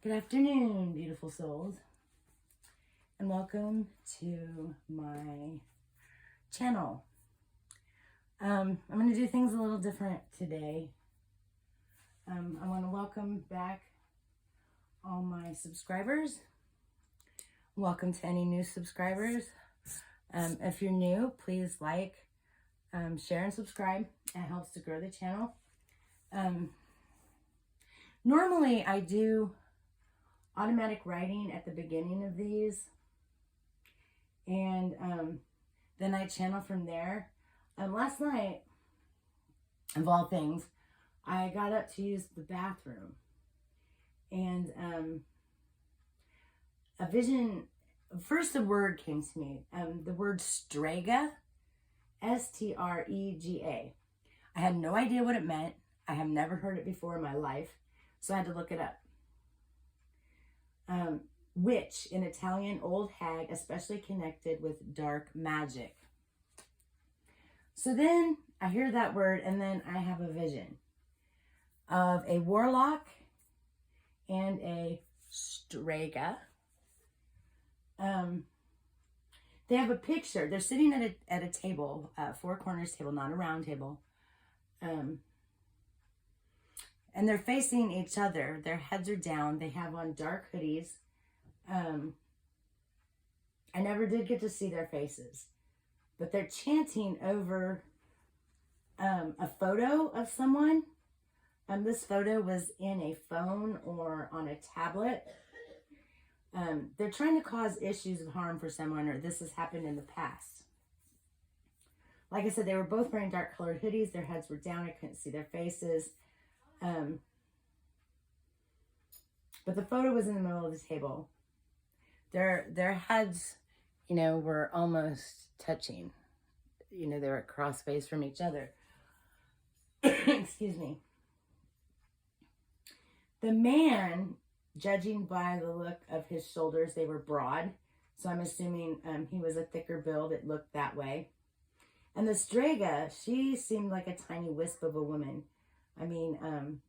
Good afternoon, beautiful souls, and welcome to my channel. I'm going to do things a little different today. I want to welcome back all my subscribers. Welcome to any new subscribers. If you're new, please like, share, and subscribe. It helps to grow the channel. Normally, I do automatic writing at the beginning of these, and then I channel from there. Last night, of all things, I got up to use the bathroom, and a word came to me, the word Strega, Strega. I had no idea what it meant. I have never heard it before in my life, so I had to look it up. Witch in Italian, old hag, especially connected with dark magic. So then I hear that word, and then I have a vision of a warlock and a Strega. They have a picture. They're sitting at a table, four corners table, not a round table. And they're facing each other. Their heads are down. They have on dark hoodies. I never did get to see their faces, but they're chanting over a photo of someone. This photo was in a phone or on a tablet. They're trying to cause issues of harm for someone, or this has happened in the past. Like I said, they were both wearing dark colored hoodies. Their heads were down. I couldn't see their faces. But the photo was in the middle of the table. Their heads, were almost touching. They were cross-faced from each other. Excuse me. The man, judging by the look of his shoulders, they were broad. So I'm assuming he was a thicker build. It looked that way. And the Strega, she seemed like a tiny wisp of a woman. I mean,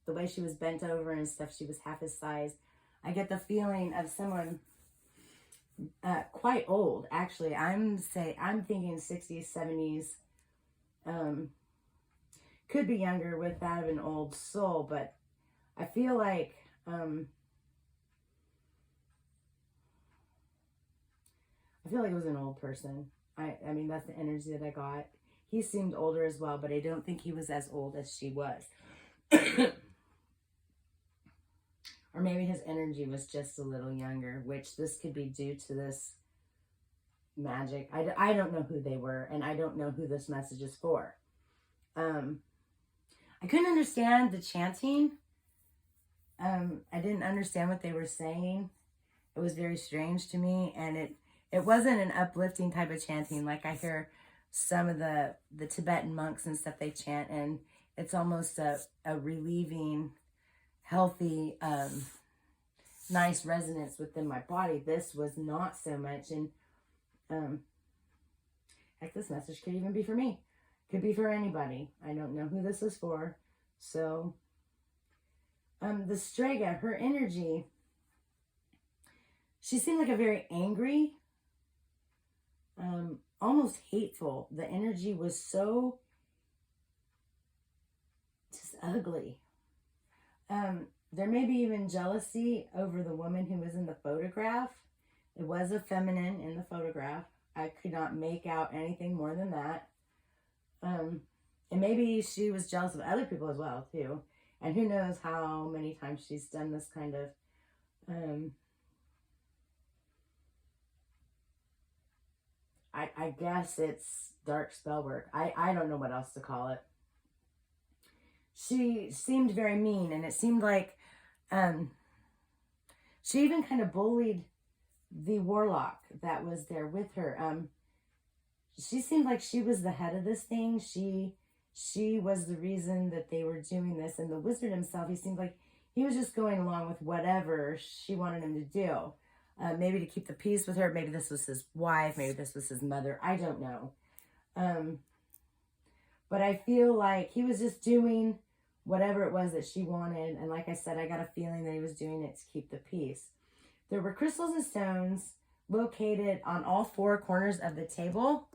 the way she was bent over and stuff, she was half his size. I get the feeling of someone quite old, actually. I'm thinking 60s, 70s. Could be younger with that of an old soul, but I feel like it was an old person. I mean, that's the energy that I got. He seemed older as well, but I don't think he was as old as she was. Or maybe his energy was just a little younger, which this could be due to this magic. I don't know who they were, and I don't know who this message is for. I couldn't understand the chanting. I didn't understand what they were saying. It was very strange to me, and it wasn't an uplifting type of chanting like I hear some of the Tibetan monks and stuff they chant, and it's almost a relieving, healthy, nice resonance within my body. This was not so much, and heck, this message could even be for me. Could be for anybody. I don't know who this is for. So, the Strega, her energy, she seemed like a very angry, almost hateful. The energy was so just ugly. There may be even jealousy over the woman who was in the photograph. It was a feminine in the photograph. I could not make out anything more than that. And maybe she was jealous of other people as well, too. And who knows how many times she's done this kind of, I guess it's dark spell work. I don't know what else to call it. She seemed very mean, and it seemed like she even kind of bullied the warlock that was there with her. She seemed like she was the head of this thing. She was the reason that they were doing this. And the wizard himself, he seemed like he was just going along with whatever she wanted him to do. Maybe to keep the peace with her. Maybe this was his wife. Maybe this was his mother. I don't know. But I feel like he was just doing whatever it was that she wanted. And like I said, I got a feeling that he was doing it to keep the peace. There were crystals and stones located on all four corners of the table.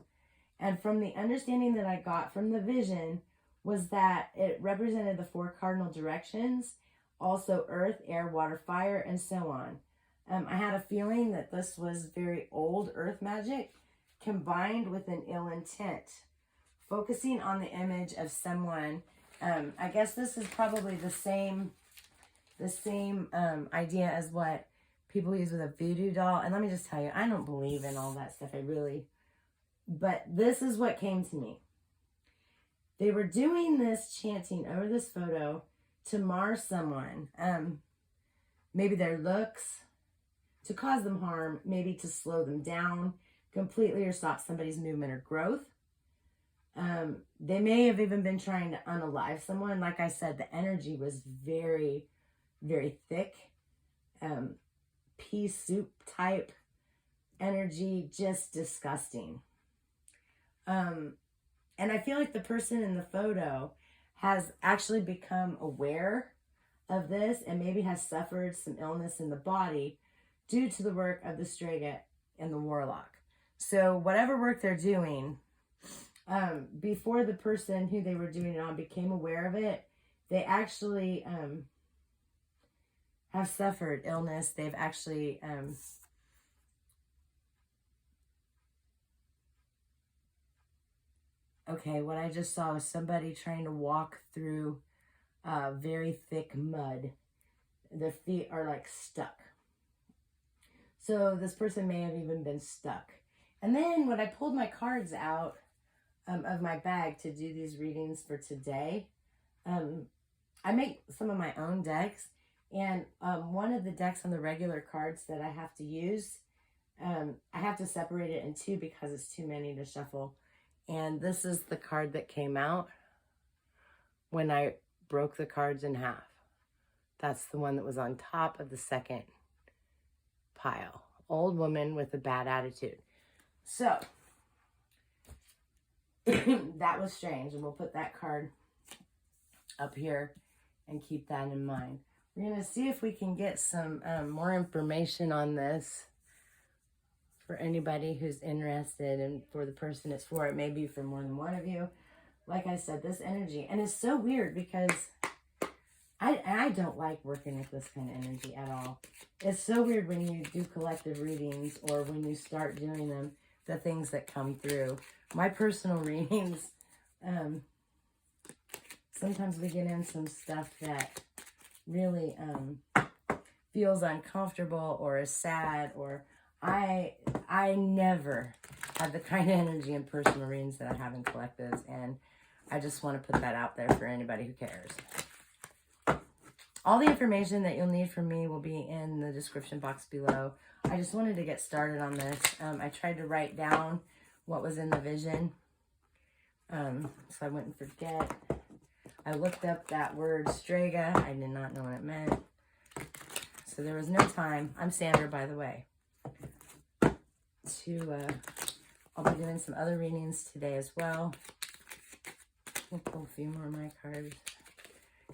And from the understanding that I got from the vision was that it represented the four cardinal directions, also earth, air, water, fire, and so on. I had a feeling that this was very old earth magic combined with an ill intent, focusing on the image of someone. I guess this is probably the same idea as what people use with a voodoo doll. And let me just tell you, I don't believe in all that stuff. But this is what came to me. They were doing this chanting over this photo to mar someone. Maybe their looks, to cause them harm, maybe to slow them down completely or stop somebody's movement or growth. They may have even been trying to unalive someone. Like I said, the energy was very, very thick. Pea soup type energy, just disgusting. And I feel like the person in the photo has actually become aware of this and maybe has suffered some illness in the body due to the work of the Strega and the Warlock. So whatever work they're doing, before the person who they were doing it on became aware of it, they actually have suffered illness. They've actually okay, what I just saw was somebody trying to walk through very thick mud. Their feet are like stuck. So this person may have even been stuck. And then when I pulled my cards out of my bag to do these readings for today, I make some of my own decks. And one of the decks on the regular cards that I have to use, I have to separate it in two because it's too many to shuffle. And this is the card that came out when I broke the cards in half. That's the one that was on top of the second pile. Old woman with a bad attitude. So, that was strange. And we'll put that card up here and keep that in mind. We're going to see if we can get some more information on this for anybody who's interested, and for the person it's for. It may be for more than one of you. Like I said, this energy, and it's so weird because I don't like working with this kind of energy at all. It's so weird when you do collective readings or when you start doing them, the things that come through. My personal readings, sometimes we get in some stuff that really feels uncomfortable or is sad, or I never have the kind of energy in personal readings that I have in collectives, and I just want to put that out there for anybody who cares. All the information that you'll need from me will be in the description box below. I just wanted to get started on this. I tried to write down what was in the vision, so I wouldn't forget. I looked up that word Strega. I did not know what it meant. So there was no time. I'm Sandra, by the way. I'll be doing some other readings today as well. I'll pull a few more of my cards.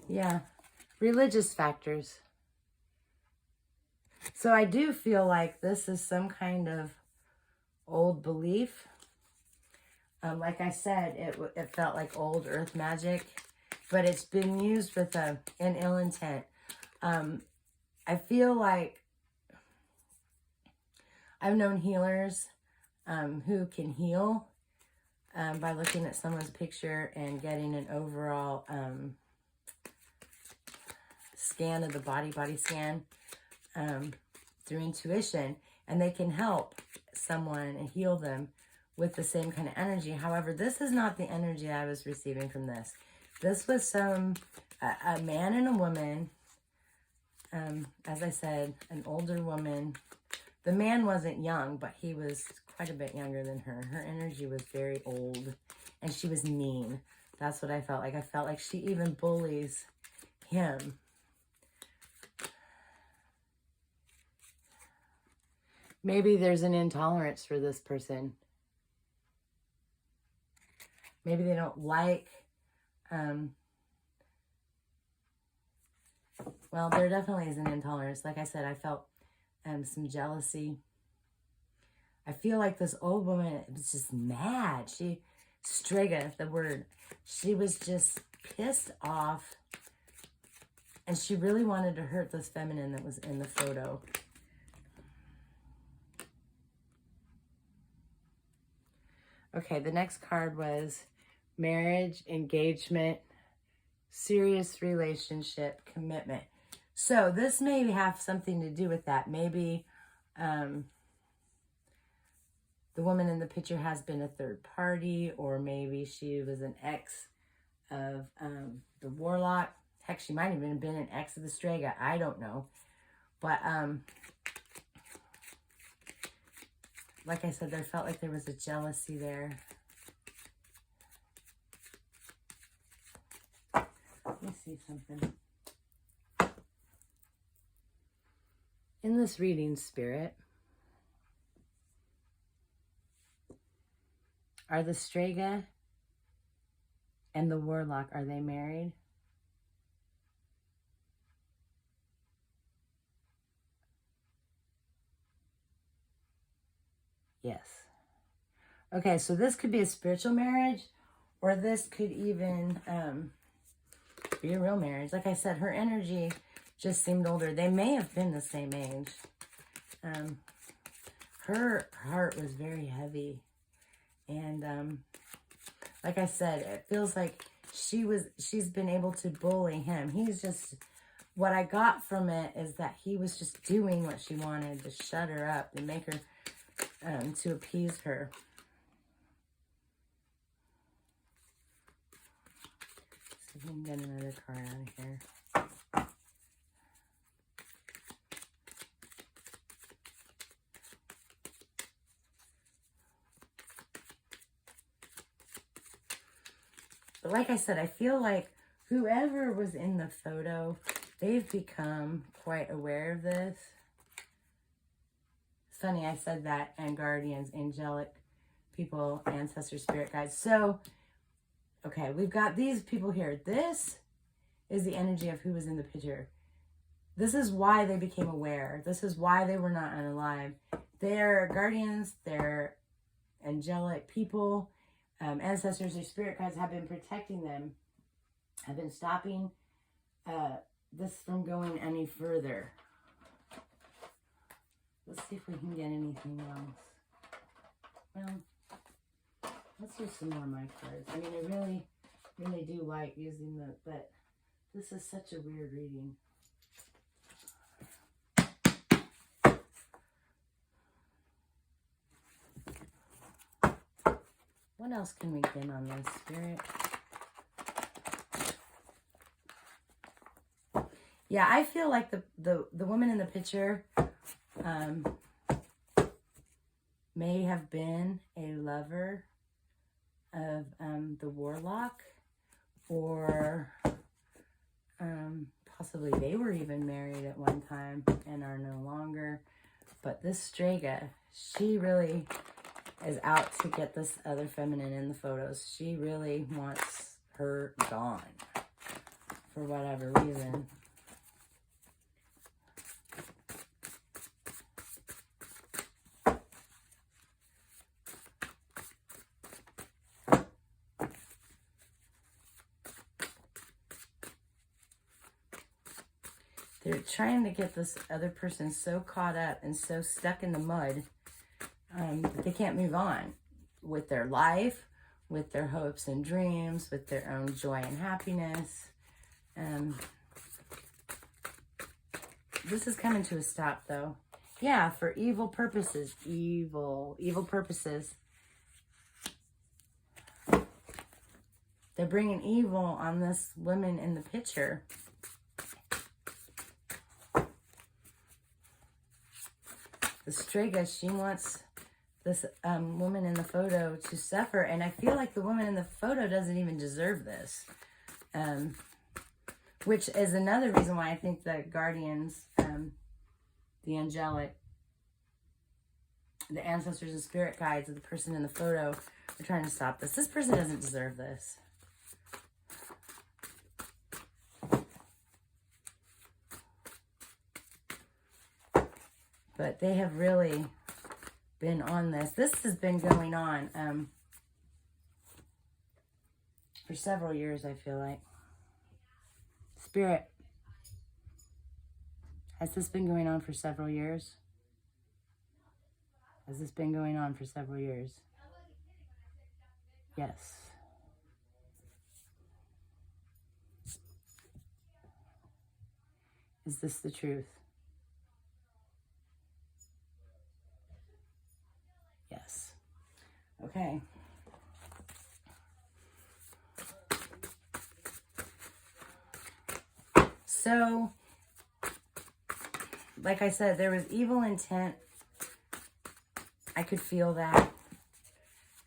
Yeah, religious factors. So I do feel like this is some kind of old belief. Like I said, it felt like old earth magic, but it's been used with an ill intent. I feel like I've known healers who can heal by looking at someone's picture and getting an overall scan of the body scan through intuition, and they can help someone and heal them with the same kind of energy. However, this is not the energy I was receiving from this. This was a man and a woman, as I said, an older woman. The man wasn't young, but he was quite a bit younger than her. Her energy was very old, and she was mean. That's what I felt like. I felt like she even bullies him. Maybe there's an intolerance for this person. Maybe they don't like Well, there definitely is an intolerance. Like I said, I felt some jealousy. I feel like this old woman was just mad. Strega, the word, she was just pissed off. And she really wanted to hurt this feminine that was in the photo. Okay, the next card was marriage, engagement, serious relationship, commitment. So this may have something to do with that. Maybe the woman in the picture has been a third party, or maybe she was an ex of the Warlock. Heck, she might have even been an ex of the Strega. I don't know. But like I said, there felt like there was a jealousy there. Let me see something. In this reading, Spirit, are the Strega and the Warlock, are they married? Yes. Okay, so this could be a spiritual marriage, or this could even be a real marriage. Like I said, her energy just seemed older. They may have been the same age. Her heart was very heavy. And like I said, it feels like she's been able to bully him. He's just, what I got from it is that he was just doing what she wanted to shut her up and make her, to appease her. See if we can get another card out of here. But like I said, I feel like whoever was in the photo, they've become quite aware of this. It's funny, I said that, and guardians, angelic people, ancestors, spirit guides. So, okay, we've got these people here. This is the energy of who was in the picture. This is why they became aware. This is why they were not unalive. They're guardians, they're angelic people. Ancestors or spirit guides have been protecting them, have been stopping this from going any further. Let's see if we can get anything else. Well, let's do some more of my cards. I mean, I really do like using but this is such a weird reading. What else can we get on this, Spirit? Yeah, I feel like the woman in the picture may have been a lover of the Warlock, or possibly they were even married at one time and are no longer. But this Strega, she really is out to get this other feminine in the photos. She really wants her gone for whatever reason. They're trying to get this other person so caught up and so stuck in the mud that they can't move on with their life, with their hopes and dreams, with their own joy and happiness. This is coming to a stop, though. Yeah, for evil purposes. Evil purposes. They're bringing evil on this woman in the picture. The Strega, she wants this woman in the photo to suffer. And I feel like the woman in the photo doesn't even deserve this. Which is another reason why I think the guardians, the angelic, the ancestors and spirit guides of the person in the photo are trying to stop this. This person doesn't deserve this. But they have really been on this. This has been going on for several years, I feel like. Spirit, has this been going on for several years? Has this been going on for several years? Yes. Is this the truth? Yes. Okay. So, like I said, there was evil intent. I could feel that.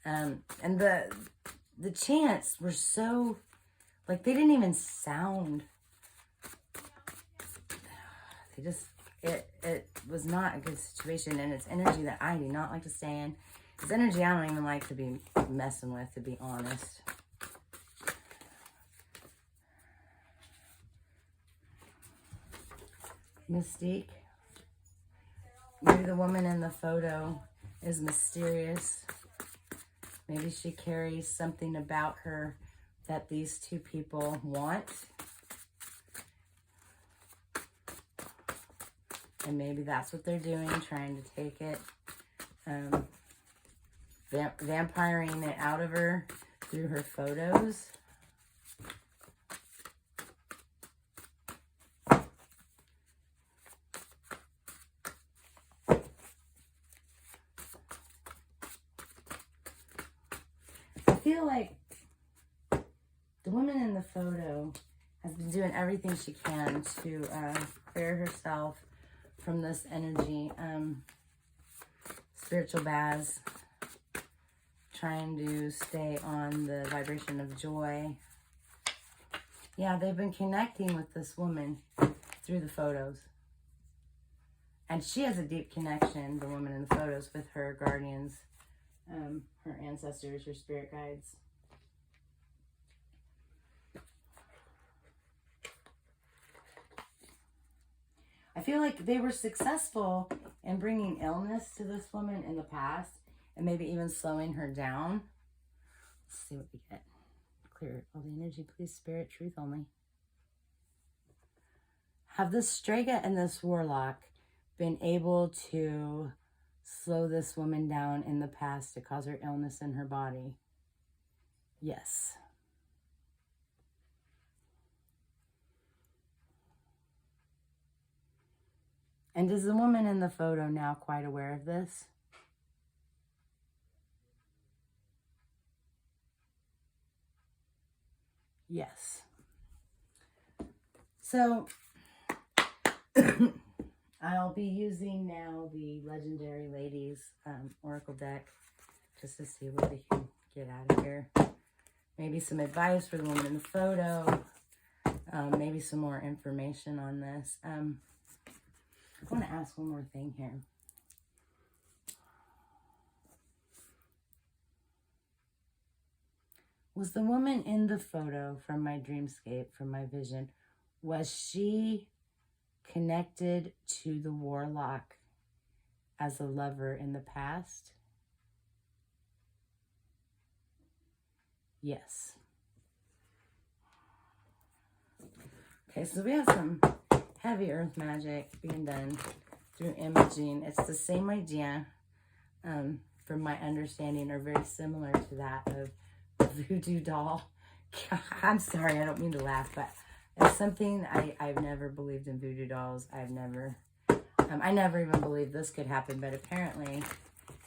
And the chants were so, like, they didn't even sound. They just, it was not a good situation, and it's energy that I do not like to stay in. It's energy I don't even like to be messing with, to be honest. Mystique. Maybe the woman in the photo is mysterious. Maybe she carries something about her that these two people want. And maybe that's what they're doing, trying to take it, vampiring it out of her through her photos. I feel like the woman in the photo has been doing everything she can to clear herself from this energy, spiritual baths, trying to stay on the vibration of joy. Yeah, they've been connecting with this woman through the photos. And she has a deep connection, the woman in the photos, with her guardians, her ancestors, her spirit guides. I feel like they were successful in bringing illness to this woman in the past and maybe even slowing her down. Let's see what we get. Clear all the energy, please, spirit, truth only. Have this Strega and this Warlock been able to slow this woman down in the past to cause her illness in her body? Yes. And is the woman in the photo now quite aware of this? Yes. So, I'll be using now the Legendary Ladies Oracle deck just to see what we can get out of here. Maybe some advice for the woman in the photo. Maybe some more information on this. I want to ask one more thing here. Was the woman in the photo from my dreamscape, from my vision, was she connected to the Warlock as a lover in the past? Yes. Okay, so we have some heavy earth magic being done through imaging. It's the same idea, from my understanding, or very similar to that of a voodoo doll. I'm sorry, I don't mean to laugh, but it's something I've never believed in voodoo dolls. I never even believed this could happen, but apparently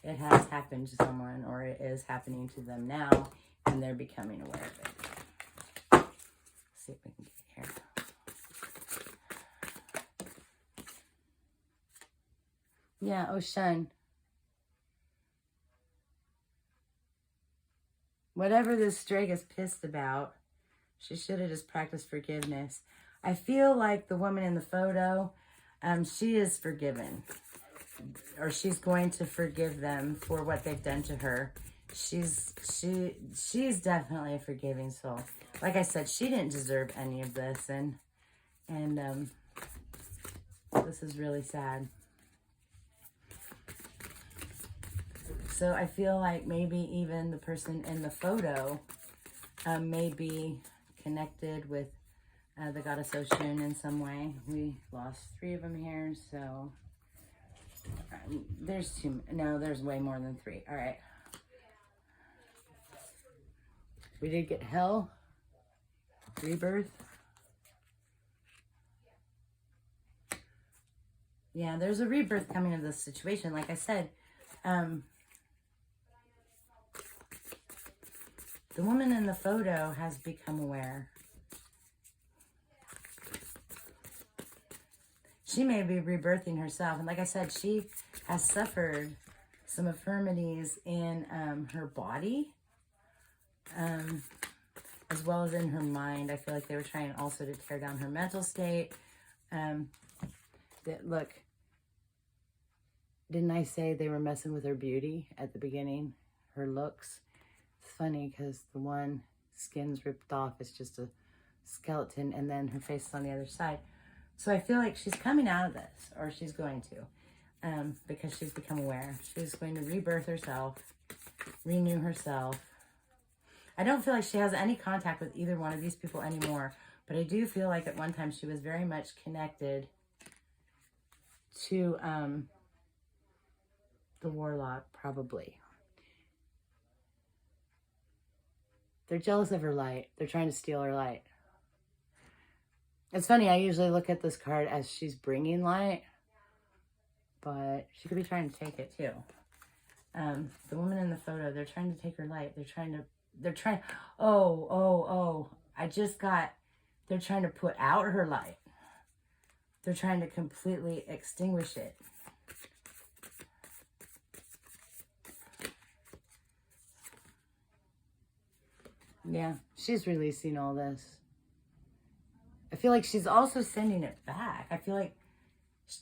it has happened to someone, or it is happening to them now, and they're becoming aware of it. Let's see if we can get here. Yeah, Oshun. Whatever this Strega is pissed about, she should have just practiced forgiveness. I feel like the woman in the photo, she is forgiven. Or she's going to forgive them for what they've done to her. She's definitely a forgiving soul. Like I said, she didn't deserve any of this, and this is really sad. So I feel like maybe even the person in the photo may be connected with the goddess Oshun in some way. We lost 3 of them here, so there's 2. No, there's way more than 3. All right. We did get hell, rebirth. Yeah, there's a rebirth coming of this situation. Like I said, the woman in the photo has become aware. She may be rebirthing herself. And like I said, she has suffered some infirmities in her body, as well as in her mind. I feel like they were trying also to tear down her mental state. Look, didn't I say they were messing with her beauty at the beginning? Her looks. It's funny because the one skin's ripped off. It's just a skeleton, and then her face is on the other side. So I feel like she's coming out of this, or she's going to, because she's become aware. She's going to rebirth herself, renew herself. I don't feel like she has any contact with either one of these people anymore, but I do feel like at one time she was very much connected to the Warlock, probably. They're jealous of her light. They're trying to steal her light. It's funny, I usually look at this card as she's bringing light, but she could be trying to take it too. The woman in the photo, they're trying to take her light. They're trying, they're trying to put out her light. They're trying to completely extinguish it. Yeah, she's releasing all this. I feel like she's also sending it back. I feel like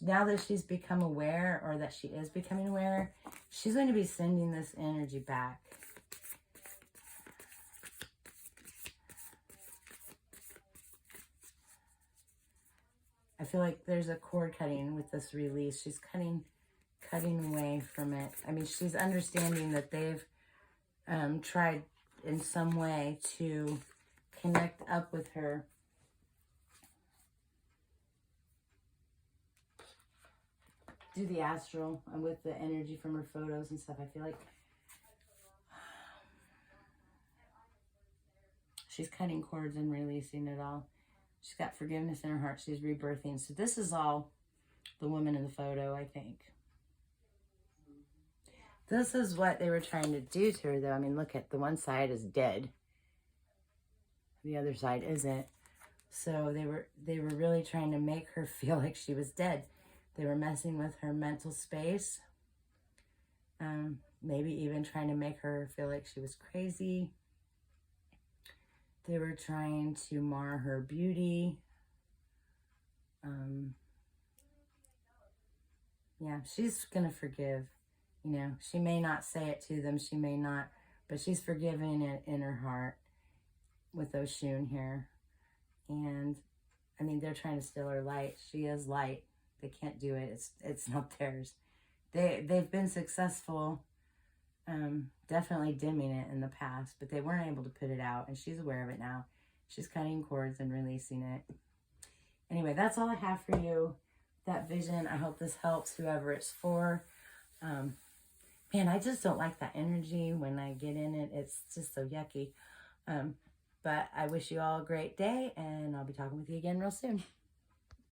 now that she's become aware, or that she is becoming aware, she's going to be sending this energy back. I feel like there's a cord cutting with this release. She's cutting away from it. I mean, she's understanding that they've tried in some way to connect up with her. Do the astral and with the energy from her photos and stuff. I feel like she's cutting cords and releasing it all. She's got forgiveness in her heart. She's rebirthing. So this is all the woman in the photo, I think. This is what they were trying to do to her, though. I mean, look at the one side is dead. The other side isn't. So they were really trying to make her feel like she was dead. They were messing with her mental space. Maybe even trying to make her feel like she was crazy. They were trying to mar her beauty. Yeah, she's going to forgive. You know, she may not say it to them. She may not, but she's forgiving it in her heart with Oshun here. And, I mean, they're trying to steal her light. She is light. They can't do it. It's not theirs. They've been successful, definitely dimming it in the past, but they weren't able to put it out, and she's aware of it now. She's cutting cords and releasing it. Anyway, that's all I have for you. That vision. I hope this helps whoever it's for. Man, I just don't like that energy when I get in it. It's just so yucky. But I wish you all a great day, and I'll be talking with you again real soon.